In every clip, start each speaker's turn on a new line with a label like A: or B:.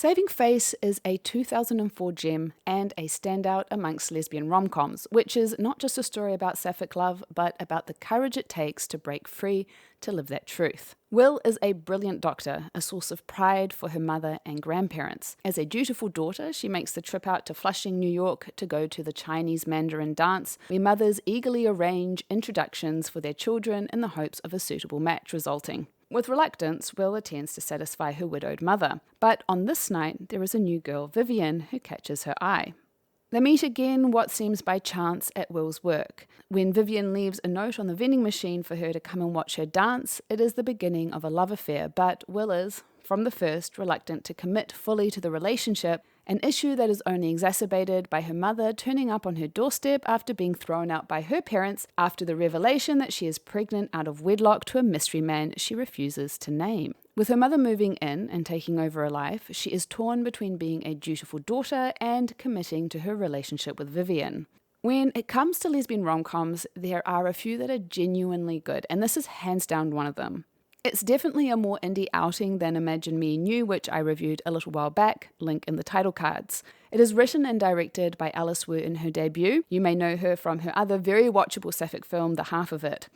A: Saving Face is a 2004 gem and a standout amongst lesbian rom-coms, which is not just a story about sapphic love, but about the courage it takes to break free to live that truth. Will is a brilliant doctor, a source of pride for her mother and grandparents. As a dutiful daughter, she makes the trip out to Flushing, New York to go to the Chinese Mandarin dance, where mothers eagerly arrange introductions for their children in the hopes of a suitable match resulting. With reluctance, Will attends to satisfy her widowed mother. But on this night, there is a new girl, Vivian, who catches her eye. They meet again what seems by chance at Will's work. When Vivian leaves a note on the vending machine for her to come and watch her dance, it is the beginning of a love affair, but Will is, from the first, reluctant to commit fully to the relationship, an issue that is only exacerbated by her mother turning up on her doorstep after being thrown out by her parents after the revelation that she is pregnant out of wedlock to a mystery man she refuses to name. With her mother moving in and taking over her life, she is torn between being a dutiful daughter and committing to her relationship with Vivian. When it comes to lesbian rom-coms, there are a few that are genuinely good, and this is hands down one of them. It's definitely a more indie outing than Imagine Me and You, which I reviewed a little while back, link in the title cards. It is written and directed by Alice Wu in her debut. You may know her from her other very watchable sapphic film, The Half of It.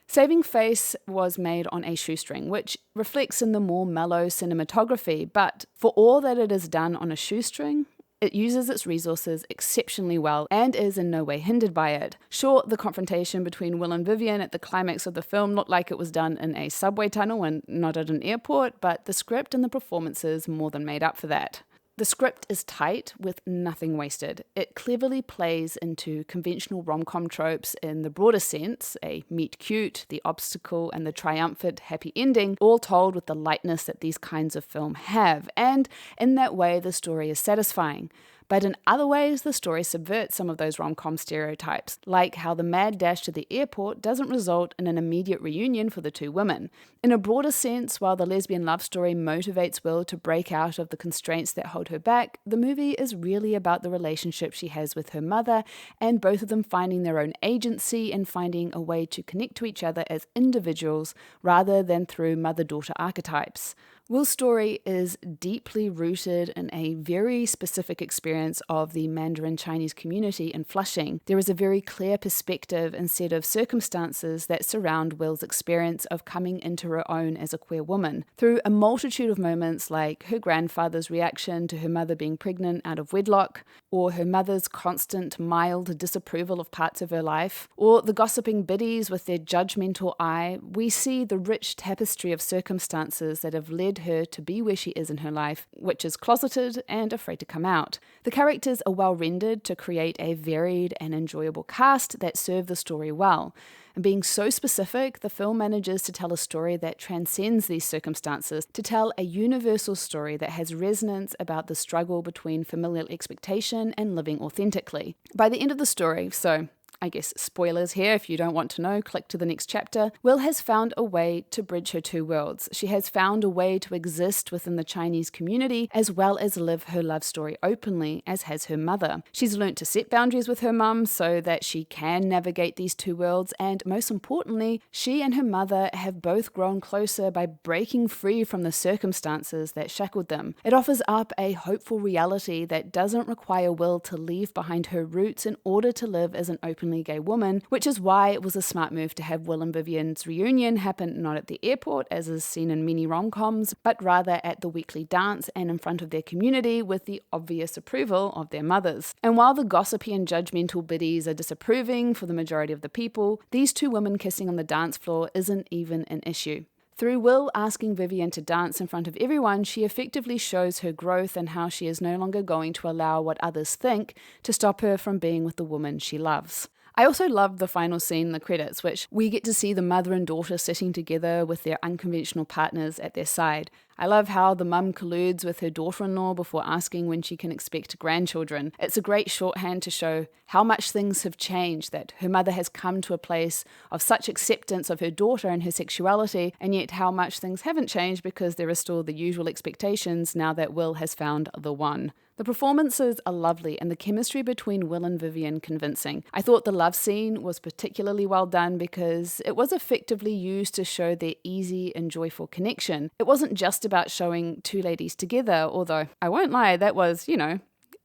A: Saving Face was made on a shoestring, which reflects in the more mellow cinematography, but for all that it is done on a shoestring, it uses its resources exceptionally well and is in no way hindered by it. Sure, the confrontation between Will and Vivian at the climax of the film looked like it was done in a subway tunnel and not at an airport, but the script and the performances more than made up for that. The script is tight with nothing wasted. It cleverly plays into conventional rom-com tropes in the broader sense, a meet cute, the obstacle, and the triumphant happy ending, all told with the lightness that these kinds of film have, and in that way the story is satisfying. But in other ways, the story subverts some of those rom-com stereotypes, like how the mad dash to the airport doesn't result in an immediate reunion for the two women. In a broader sense, while the lesbian love story motivates Will to break out of the constraints that hold her back, the movie is really about the relationship she has with her mother, and both of them finding their own agency and finding a way to connect to each other as individuals rather than through mother-daughter archetypes. Will's story is deeply rooted in a very specific experience of the Mandarin Chinese community in Flushing. There is a very clear perspective and set of circumstances that surround Will's experience of coming into her own as a queer woman. Through a multitude of moments like her grandfather's reaction to her mother being pregnant out of wedlock, or her mother's constant mild disapproval of parts of her life, or the gossiping biddies with their judgmental eye, we see the rich tapestry of circumstances that have led her to be where she is in her life, which is closeted and afraid to come out. The characters are well rendered to create a varied and enjoyable cast that serve the story well. And being so specific, the film manages to tell a story that transcends these circumstances, to tell a universal story that has resonance about the struggle between familial expectation and living authentically. By the end of the story, so I guess spoilers here, if you don't want to know, click to the next chapter. Will has found a way to bridge her two worlds. She has found a way to exist within the Chinese community as well as live her love story openly, as has her mother. She's learnt to set boundaries with her mum so that she can navigate these two worlds, and most importantly, she and her mother have both grown closer by breaking free from the circumstances that shackled them. It offers up a hopeful reality that doesn't require Will to leave behind her roots in order to live as an openly gay woman, which is why it was a smart move to have Will and Vivian's reunion happen not at the airport, as is seen in many rom-coms, but rather at the weekly dance and in front of their community with the obvious approval of their mothers. And while the gossipy and judgmental biddies are disapproving for the majority of the people, these two women kissing on the dance floor isn't even an issue. Through Will asking Vivian to dance in front of everyone, she effectively shows her growth and how she is no longer going to allow what others think to stop her from being with the woman she loves. I also loved the final scene, the credits, which we get to see the mother and daughter sitting together with their unconventional partners at their side. I love how the mum colludes with her daughter-in-law before asking when she can expect grandchildren. It's a great shorthand to show how much things have changed, that her mother has come to a place of such acceptance of her daughter and her sexuality, and yet how much things haven't changed because there are still the usual expectations now that Will has found the one. The performances are lovely and the chemistry between Will and Vivian convincing. I thought the love scene was particularly well done because it was effectively used to show their easy and joyful connection. It wasn't just just about showing two ladies together, although I won't lie, that was,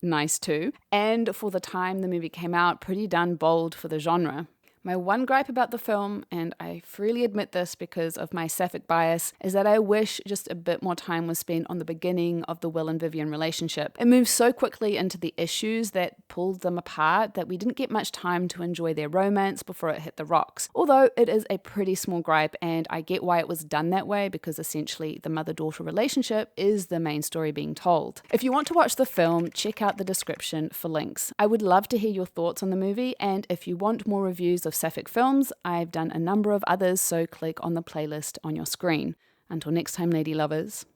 A: nice too. And for the time the movie came out, pretty done bold for the genre. My one gripe about the film, and I freely admit this because of my sapphic bias, is that I wish just a bit more time was spent on the beginning of the Will and Vivian relationship. It moves so quickly into the issues that pulled them apart that we didn't get much time to enjoy their romance before it hit the rocks. Although it is a pretty small gripe, and I get why it was done that way, because essentially the mother-daughter relationship is the main story being told. If you want to watch the film, check out the description for links. I would love to hear your thoughts on the movie, and if you want more reviews of sapphic films, I've done a number of others, so click on the playlist on your screen. Until next time, lady lovers.